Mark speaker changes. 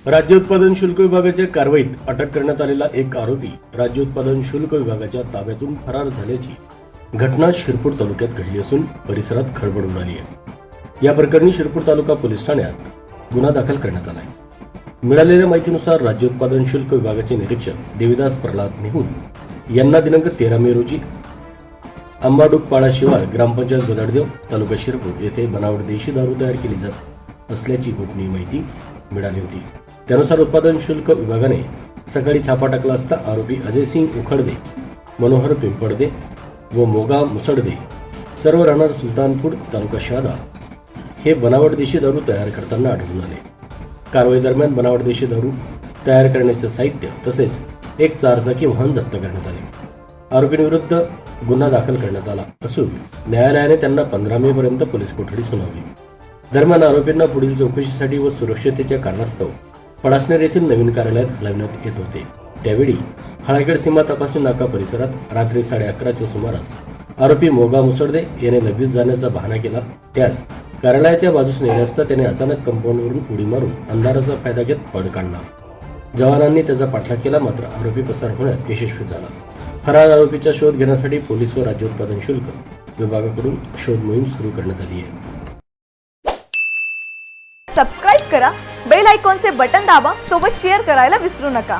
Speaker 1: राज्य उत्पादन शुल्क विभागाच्या कारवाईत अटक करण्यात आलेला एक आरोपी राज्य उत्पादन शुल्क विभागाच्या ताब्यातून फरार झाल्याची घटना शिरपूर तालुक्यात घडली असून परिसरात खळबळ उडाली आहे। या प्रकरणी शिरपूर तालुका पोलीस ठाण्यात गुन्हा दाखल करण्यात आला आहे। मिळालेल्या माहितीनुसार राज्य उत्पादन शुल्क विभागाचे निरीक्षक देविदास प्रल्हाद नेहुल यांना दिनांक 13 मे रोजी आंबाडुकपाडा शिवार ग्रामपंचायत गदाडदेव तालुका शिरपूर येथे बनावट देशी दारू तयार केली जात असल्याची गोपनीय माहिती मिळाली होती। त्यानुसार उत्पादन शुल्क विभागाने सकाळी छापा टाकला असता आरोपी अजय सिंग उखडदे, मनोहर पिंपळदे व मोगा मुसडदे सर्व राहणार सुलतानपूर तालुका शहादा हे बनावट देशी दारू तयार करताना आढळून आले। कारवाई दरम्यान बनावट देशी दारू तयार करण्याचे साहित्य तसेच एक चारचाकी वाहन जप्त करण्यात आले। आरोपींविरुद्ध गुन्हा दाखल करण्यात आला असून न्यायालयाने त्यांना 15 मे पर्यंत पोलीस कोठडी सुनावली। दरम्यान आरोपींना पुढील चौकशीसाठी व सुरक्षिततेच्या कारणास्तव पळासनेर येथील नवीन कार्यालयात हलविण्यात येत होते। त्यावेळी हळाखेड सीमा तपासणी नाका परिसरात रात्री 11:30च्या सुमारास आरोपी मोगा मुसडदे याने लगेच जाण्याचा बहाणा केला। त्यास कार्यालयाच्या बाजूस नेले असता त्याने अचानक कंपाऊंडवरून उडी मारून अंधाराचा फायदा घेत पळ काढला। जवानांनी त्याचा पाठलाग केला, मात्र आरोपी पसार होण्यात यशस्वी झाला। फरार आरोपीचा शोध घेण्यासाठी पोलीस व राज्य उत्पादन शुल्क विभागाकडून शोध मोहीम सुरू करण्यात आली आहे।
Speaker 2: सबस्क्राइब करा, बेल आयकॉनचे बटन दाबा, सोबत शेअर करायला विसरू नका।